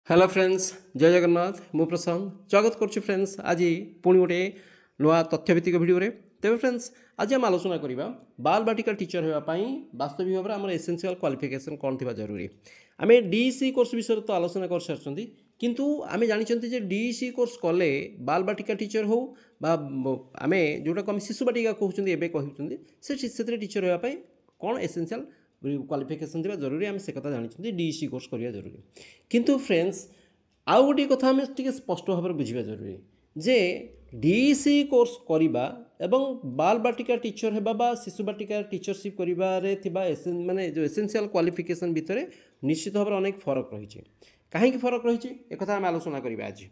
Hello friends जय जगन्नाथ मु प्रशांत स्वागत करुच्ची फ्रेंड्स आज पुणी गोटे नुआ तथ्यभित्तिक भिडियो तेज फ्रेंड्स आज आम आलोचना करवा बाल बाटिका टीचर होगापाई वास्तविक भाव में आम एसेंशियल क्वालिफिकेशन कौन थी जरूरी आम डीईसी कोर्स विषय तो आलोचना कर सारी किंतु आम जानी डीईसी कोर्स कले बाल बाटिका टीचर हो आम जोटा आम शिशु बाटिका कहते से टीचर होगापाई कौन एसेंशियल क्वालिफिकेशन थी जरूरी आम से कथा जानी डीईसी कोर्स करवा जरूरी किंतु फ्रेंड्स आउ गोटे कथा आम टे स्पष्ट भाव में बुझा जरूरी जे डीईसी कोर्स करवा एवं बाल बाटिका टीचर हेबा शिशु बाटिका टीचरशिप कर माने जो एसेंशियल क्वालिफिकेशन भितर निश्चित भाव में अनेक फरक रही कहीं फरक रही एक आम आलोचना करवा आज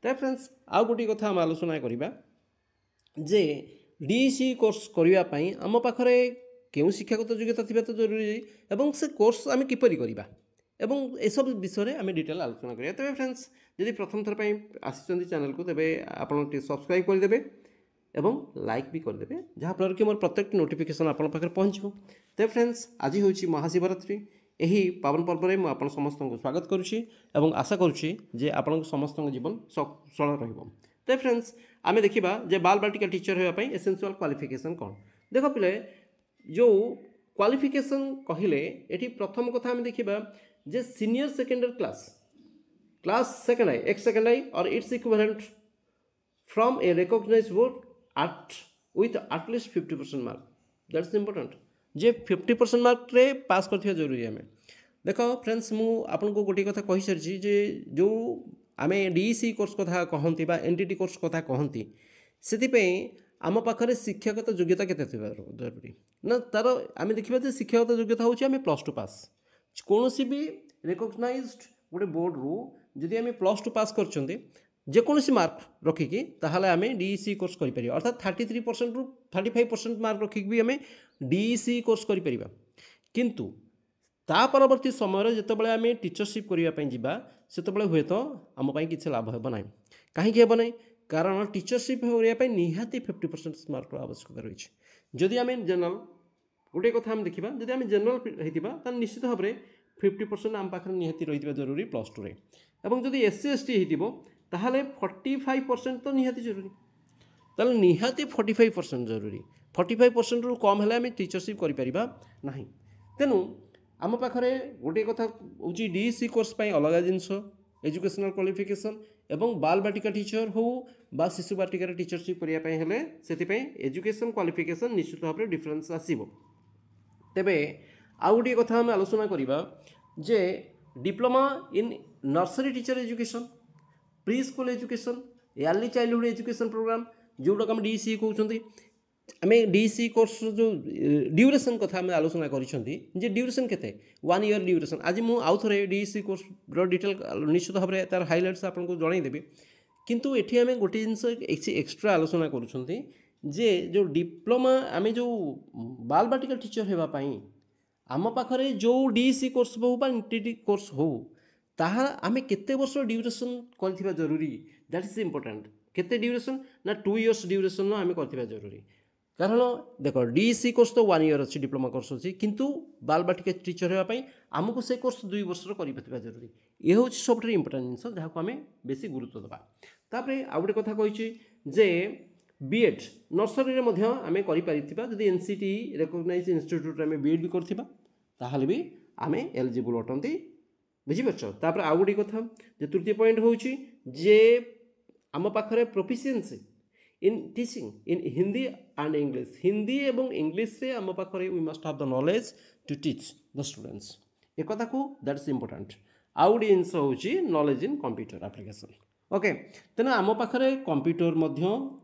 तो फ्रेंड्स आउ गोटे कथा आम आलोचना करवा जे डीईसी कोर्स करने आम पाखरे केउं शिक्षागत योग्यता थी तो जरूरी एवं से कोर्स आम किपरि करवा एवं एसब विषय आम डिटेल आलोचना करिया। तबे फ्रेंड्स यदि प्रथम थर आसी चैनल को तेरे आप सब्सक्राइब करदे एवं लाइक भी करदे जहाँफल कि मोर प्रत्येक नोटिफिकेशन आप पहुँचो। तेज फ्रेंड्स आज हूँ महाशिवरात्रि यही पावन पर्व में मुझे समस्त को स्वागत करुच्ची और आशा करुच्ची जे आपण समस्त जीवन सफल रहिबो। तेज फ्रेंड्स आम देखा जे बाल बाटिका टीचर होगापाई एसेंशियल क्वालिफिकेशन कौन देख पिले जो क्वालिफिकेशन कहले ये प्रथम कथा आम देखा जे senior secondary class second I X second I or its equivalent from a recognised board art with at least 50% mark that's important जे 50% मार्क रे पास करथिया जरूरी आम देख फ्रेंड्स मु आपन को गोटे कथा कहि सारी जे जो आम डीईसी कोर्स कथा कहती एनटीटी कोर्स कथा कहती से आम पाखे शिक्षागत योग्यता केते जरूरी ना तार आम देखा शिक्षागत योग्यता हूँ आम +2 पास कौन भी रिकॉग्नाइज्ड गोटे बोर्ड रु जदि आम +2 पास कर जेकोसी मार्क रखिकी ताहले आम डीईसी कोर्स कर अर्थात 33% रु 35% मार्क रखिक भी आम डीईसी कोर्स कर किंतु ता परवर्ती समय जितेबाला आम टीचरशिप करने जावा से हुए तो आम किसी लाभ हे ना कहीं हे ना कारण टीचरशिप करने निहाती 50% मार्क आवश्यकता रही जदि आम जनरल गोटे कथा आम देखा जदि आम जनरल होता निश्चित भाव में 50% आम पाखे निहाती रही जरूरी +2 रे एवं जदि एससी एसटी होताले 45% तो निहाती जरूरी ताले निहाती 45% जरूरी 45% रु कम है आम टीचरशिप करें ना तेणु आम पाखे गोटे कथा हूँ डीईसी कोर्स अलग जिनस एजुकेशनल क्वालिफिकेशन एवं बाल बाटिका टीचर हो बा शिशु बाटिकार टीचरशिप करने से एजुकेशन क्वालिफिकेशन निश्चित भाव में डिफरेन्स आसब। तेबे आउ गोटे कथा आम आलोचना करवा जे diploma in nursery teacher education pre school education early childhood education programme जोटा आम डीईसी कहते आम डीईसी कोर्स जो ड्यूरेशन कथा आम आलोचना कर ड्यूरेशन केते 1 ईयर ड्यूरेशन आज मुझे आउ थे डीईसी कोर्स डिटेल निश्चित भाव में तार हाइलाइट्स आपको जनईदेवी किंतु एठी आम गोटे जिनस एक्सट्रा आलोचना करुँच जे जो डिप्लोमा आम जो बाल बाटिका टीचर होगापाई आम पाखे जो डीईसी कोर्स हो एनटीटी कोर्स हो ताहा आम केते वर्ष ड्यूरेशन कर जरूरी दैट इज इम्पोर्टेंट केते ड्यूरेशन ना 2 इयर्स ड्यूरेशन आम कर जरूरी कारण देख डीईसी कोर्स तो 1 ईयर अच्छी डिप्लोमा कोर्स अच्छी किंतु बाल बाटिका टीचर होगापाई आमको से कोर्स 2 वर्ष कर जरूरी ये हूँ सब इम्पोर्टेंट जिनस जहाँ को आम बेसी गुरुत्व देवा। तापर आउ गोटे कथा कही जे बीएड नर्सरी आम कर एनसीटी रिकॉग्नाइज इंस्टीट्यूट आम बीएड भी करता भी आम एलिजिबल अटंती बुझीपार। तापर आउ गोटे कथा तृतीय पॉइंट हूँ जे आम पाखे proficiency in teaching in Hindi and English Hindi एवं इंग्लिश रे आम पाखे we must have the knowledge to teach the students एक कथा को दैट्स इम्पोर्टेंट। आउ गोटे जिनस हूँ knowledge in computer application okay तेना आम पाखे कंप्यूटर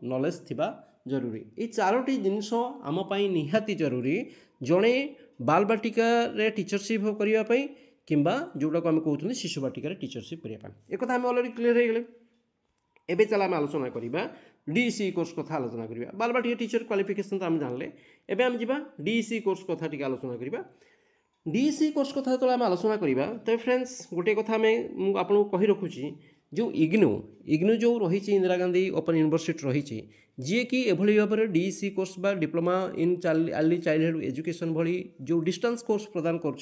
नॉलेज थिबा जरूरी ये 4टी जिनस आम निहाती जरूरी जड़े बाल बाटिका रे टीचरशिप करने किंबा जोटा को आम कहते शिशु बाटिका टीचरशिप करने एक कथा आम ऑलरेडी क्लियर हो गले। एबे चला आम आलोचना करवा डीईसी कोर्स कथा आलोचना करवा बाल बाटिका टीचर क्वालिफिकेशन तो आम जानले एबे आम जीवा डीईसी कोर्स कथा टी आलोचना करवा। डीईसी कोर्स कथा जो आम आलोचना करवा तो फ्रेंड्स गोटे कथा आम आपको कही रखुची जो इग्नू जो रही इंदिरा गांधी ओपन यूनिवर्सिटी रही जी कि एभली भाव में डीईसी कोर्स बा diploma in early childhood education भली जो डिस्टेंस कोर्स प्रदान कर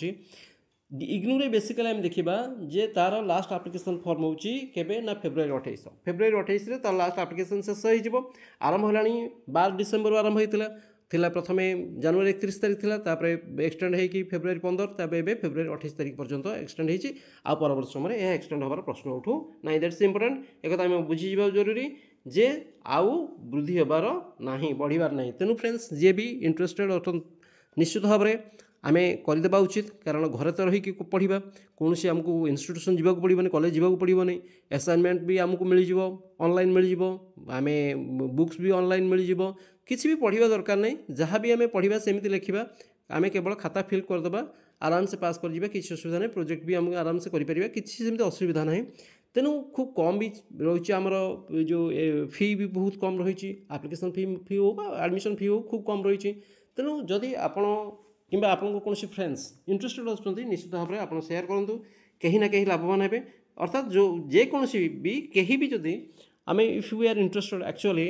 इग्नू बेसिकली आम देखा जे तार लास्ट आप्लिकेसन फर्म होची केबे ना फेब्रुआरी 28 फेब्रुआरी 28 तार लास्ट आप्लिकेसन शेष हो आरंभ होलानी 12 डिसेम्बर आरंभ होता थिला प्रथमे जनवरी 31 तारीख थिला तापर एक्सटेंड होगी फेब्रुआरी 15 तापर एबे फेब्रुआरी 28 तारीख पर्यंत एक्सटेंड होती आ परवर्त समय यह एक्सटेंड होबार प्रश्न उठू ना दैट्स इंपोर्टेंट एक आम बुझी जरूरी जे आउ वृद्धि होबार नाही बढ़िबार नाही तेणु फ्रेंड्स जे भी इंटरेस्टेड निश्चित भाव में आम करदेवा उचित कारण घरे तो रही पढ़ा कौन सी आमको इन्स्टिट्यूशन जावाक पड़ोनी कॉलेज जावाक पड़ोनी असाइनमेंट भी आमको मिल ऑनलाइन मिल आम बुक्स भी ऑनलाइन मिल किसी भी पढ़ा दरकार नहीं जहाँ भी आम पढ़ा सेमती लिखा आम केवल खाता फिल करदे आराम से पास कर किसी असुविधा नहीं प्रोजेक्ट भी आम आराम से करें किसी सेमती असुविधा ना तेणु खूब कम भी रही आमर जो फी भी बहुत कम रही आप्लिकेसन फी हो एडमिशन फी हो खूब कम रही तेणु जदि आपण कि आपको कौन फ्रेंड्स इंटरेस्टेड अच्छा निश्चित भाव में आप सेयार करूँ कहीं ना कहीं लाभवान हे अर्थात जो जेकोसी भी कहीं भी जदि आम if we are interested actually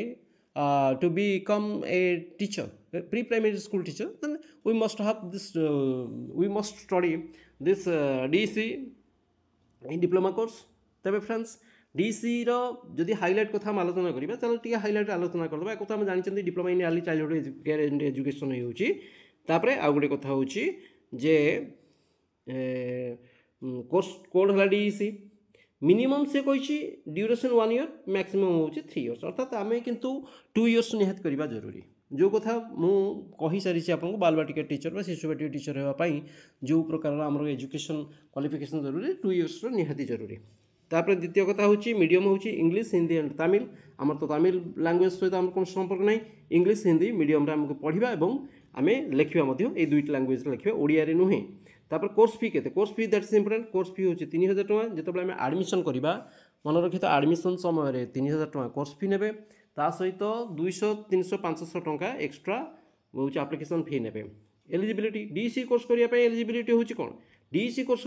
to become a teacher pre primary school teacher then we must have this we must study this DC diploma course तबे फ्रेंड्स डीसी री हाइलाइट कथा आलोचना करा चलो टी हाइलाइट आलोचना करदे एक कथा जानते diploma in early childhood care and education होची तापरे आ गोटे कथा होची जे कोर्स कोड हला डीसी मिनिमम से कही ड्यूरेशन 1 ईयर मैक्सिमम होची 3 इयर्स अर्थात आम किंतु 2 इयर्स निहात करवा जरूरी जो कथा मु कही सारी आपको बालबाटिका टीचर शिशुबाटिका टीचर होगापाई जो प्रकार आम एजुकेशन क्वालिफिकेशन जरूरी 2 इयर्स निहाती जरूरी तापर द्वितीय कथा होची मीडियम होची इंग्लिश हिंदी एंड तमिल आमर तो तमिल लैंग्वेज सहित आम कौन संपर्क नहीं इंग्लिश हिंदी मीडियम आमको पढ़ा और आम लिखा ये दुईट लैंग्वेज लिखा ओडिया नुहे तापर कोर्स फी के course fee that's important course fee होची 3000 टଙ୍କା जो आम एडमिशन करवा मन रखी तो एडमिशन समय 3000 टଙ୍କା कोर्स फी ने ता सहित 200 300 500 टଙ୍କା एक्स्ट्रा हूँ एप्लिकेशन फी ने एलिजिबिलिटी डीसी कोर्स करने एलिजिबिलिटी हूँ कौन डीसी कोर्स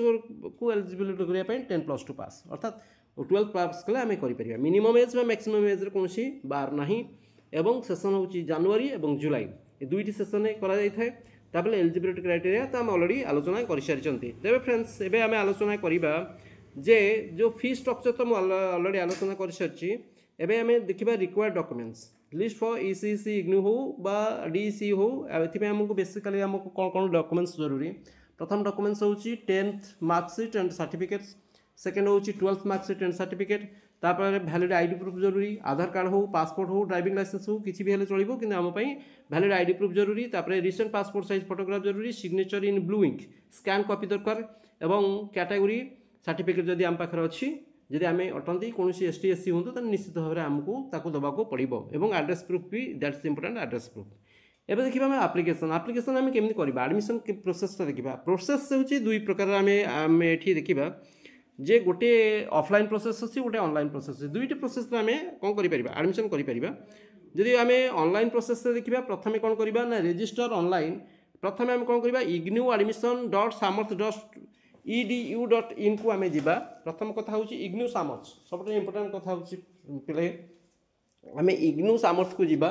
को एलिजिबिलिटी करने 10+2 पास अर्थात 12 पास कले आम कर मिनिमम एज मैक्सिमम एज कौन बार ना एवं सेसन हूँ जनवरी और जुलाई ये दुईटी सेसन कर एलिजिबिलिटी क्राइटेरिया तो आम अलरेडी आलोचना कर सारी तेरे फ्रेंड्स एवं आम आलोचना करवा जे जो फी स्ट्रक्चर तो अलरेडी आलोचना कर सारी एवं आम देखा required documents list for ECC IGNOU हो बा डीसी हो ये आमको बेसिकली आमको कौन कौन डॉक्यूमेंट्स जरूरी प्रथम डॉक्यूमेंट्स हूँ 10th marksheet and certificates second हूँ 12th मार्कशीट एंड सर्टिफिकेट तापर वैलिड आईडी प्रूफ जरूरी आधार कार्ड हो पासपोर्ट हो ड्राइविंग लाइसेंस हो किसी भी हेल्ले चलो कि आम वैलिड आईडी प्रूफ जरूरी तापर रिसेंट पासपोर्ट साइज फोटोग्राफ जरूरी signature in blue ink scan copy दरकार एवं कैटेगोरी सर्टिफिकेट जदि आम पाखे अच्छी जदि आम अटंती कौन एसटी एससी हूँ तो निश्चित भाव में आमको देवाक पड़ो और एड्रेस प्रूफ भी दैट्स इंपोर्टेंट एड्रेस प्रूफ एवं देखा आम आप्लिकेसन आम केमी करवा एडमिशन प्रोसेस देखा प्रोसेस हूँ दुई प्रकार आम ये देखा जे गोटे ऑफलाइन प्रोसेस अच्छी गोटे ऑनलाइन प्रोसेस अच्छी दुईट प्रोसेस आम कौन कर एडमिशन कर जदि आम ऑनलाइन प्रोसेस देखा प्रथम कौन करवा ना रजिस्टर ऑनलाइन प्रथम आम कौन करवा ignu.samarth.edu.in को आम जा प्रथम कथा हूँ इग्नू सामर्थ सब इंपोर्टेंट कथा हूँ पे आम इग्नू सामर्थ को जा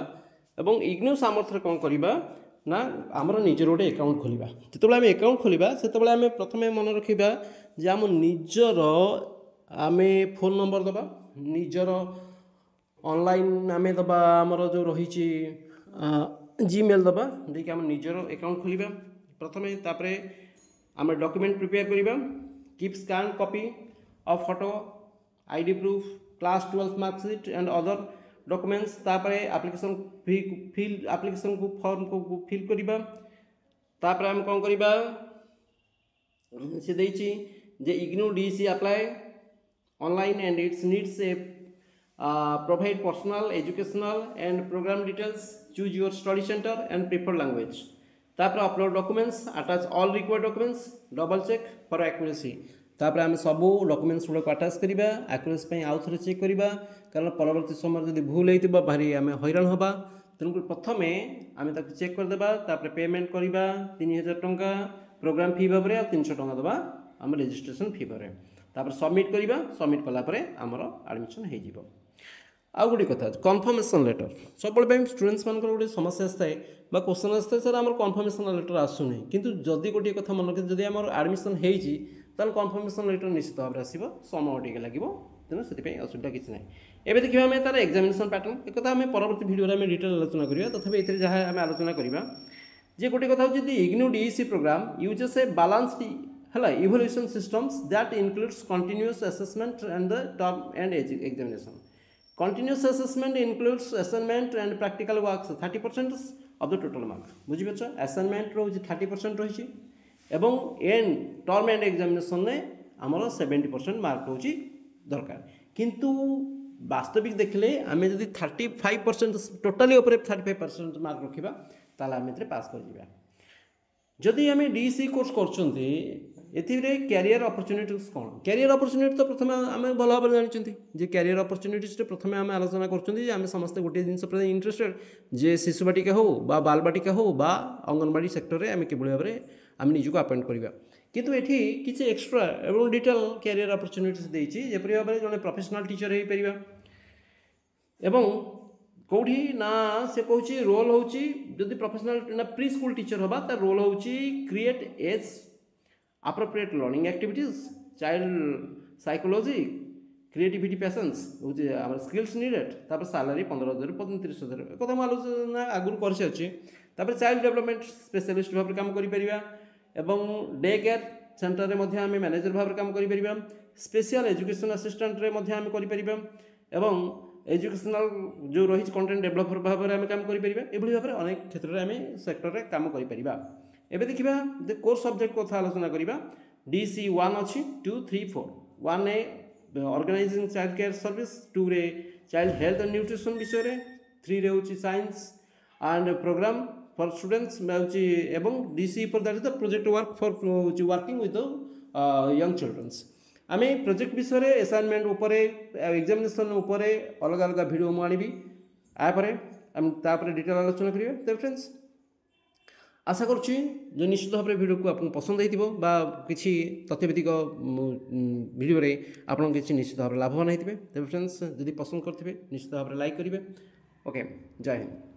एवं इग्नू सामर्थ कौन करवा ना आमर निजर गोटे एकाउंट खोलिबा जो आम एकाउंट खोलिबा से आम प्रथम मन रखा जे आम निजर आम फोन नंबर दबा निजर ऑनलाइन आम दबा आमर जो रही जीमेल दबा देखिए आम निजर एकाउंट खोलिबा प्रथम तापरे आम डॉक्यूमेंट प्रिपेयर करिबा keep scan copy of photo ID proof class 12th marksheet and other documents तापरे एप्लिकेशन फिल एप्लिकेशन को फॉर्म को फिल करिबा तापरे आम कौन करिबा से देछि जे IGNOU DC apply online and it's needs a provide personal educational and programme details choose your study centre and preferred language तापर upload documents attach all required documents double check for accuracy तापर आम सबू डॉक्यूमेंट्स गुड़ा attach करवा accuracy आउ थे check करवा कारण परवर्ती समय जब भूल होती भारी आम हैरान हवा तेणुक प्रथम आम चेक करदेबा तापर पेमेंट करवा 3000 टଙ୍କା प्रोग्राम फी भाव में 300 टଙ୍କା देवा आम रजिस्ट्रेशन फी भाव तापर सबमिट करवा सबमिट कलापर आमर एडमिशन हो आउ गोटे कथा कन्फर्मेशन लेटर सब स्टूडेंट्स मान गोटे समस्या आए क्वेश्चन आए सर आम कन्फर्मेशन लेटर आसूनी किंतु जदि गोटे कथा मन रखिए जदि आम एडमिशन होती कन्फर्मेशन लेटर निश्चित भाव में आसो समय टे लगे तेणु से असुविधा किसी ना एवं देखिए आम तार एग्जामिनेशन पैटर्न एक आम परवर्त भिडियो में डिटेल आलोचना करा तथापि ये जहाँ आम आलोचना करवा जे गोटे कथा हूँ IGNOU DEC programme uses a balanced है evaluation systems that includes continuous assessment and the term end examination continuous assessment includes assignment and practical works 30% of the total mark बुझीपार असाइनमेंट रोज 30% रही एवं एंड टर्म एंड एग्जामिनेशन में आमर 70% mark रोच दरकार किंतु वास्तविक देखले आम जब 35% टोटाली 35% मार्क रखा ताल आम पास कर जदि आम डीसी कोर्स कर कैरियर अपॉर्चुनिटीज कौन कैरियर अपॉर्चुनिटी तो प्रथम आम भल भाव जानते कैरियर अपॉर्चुनिटीज प्रथम आम आलोचना कर समस्त गोटे जिन इंटरेस्टेड जे शिशु बाटिका हो बा बाल बाटिका हो बा अंगनवाड़ी सेक्टर में आम किभली भाव में आम निजक अपॉइंट करवा किंतु एठी किसी एक्स्ट्रा एवं डिटेल कैरियर अपॉर्चुनिटीज देछि जेपरि भाव में जड़े प्रोफेशनल टीचर हो पारिबा एवं कौटी ना से कहूँ रोल हूँ जदि प्रोफेशनल ना प्री स्कूल टीचर हवा तार रोल हूँ create as appropriate learning activities child psychology creativity passions होची आम स्किल्स नीडेड तापर सैलरी 15,000 30,000 कथा हम आलोचना आगुरी कर सारी तापर चाइल्ड डेवलपमेंट स्पेशलिस्ट भाव में काम करिपरिबा एवं डे केयर सेंटर रे मध्य आम मैनेजर भाव में काम करिपरिबा स्पेशल एजुकेशन असिस्टेंट रे मध्य आम करिपरिबा एवं एजुकेशनल जो रही कंटेंट डेवलपर भाव में आम काम करिपरिबा एभली भाव में अनेक क्षेत्र में आम सेक्टर रे काम करिपरिबा एबे देखिबा कोर्स सब्जेक्ट कथा आलोचना करिबा डीसी 1 अच्छी 2 3 4 1 ए ऑर्गेनाइजिंग चाइल्ड केयर सर्विस 2 रे चाइल्ड हेल्थ एंड न्यूट्रिशन विषय रे 3 रे होची science and program for students होची एवं DC for that is the project work for working with young childrens आमे प्रोजेक्ट विषय रे असाइनमेंट ऊपर एग्जामिनेशन ऊपर अलग अलग वीडियो मु आनिबी आ परे हम तापर डिटेल आलोचना करिवे तो फ्रेंड्स आशा करुच्ची जो निश्चित भाव में वीडियो को आपको पसंद होगा किसी तथ्यभित्तिक वीडियो रे आपन किसी निश्चित भाव में लाभवान होते तेज फ्रेंड्स जदि पसंद करते निश्चित भाव में लाइक करेंगे ओके जय हिंद।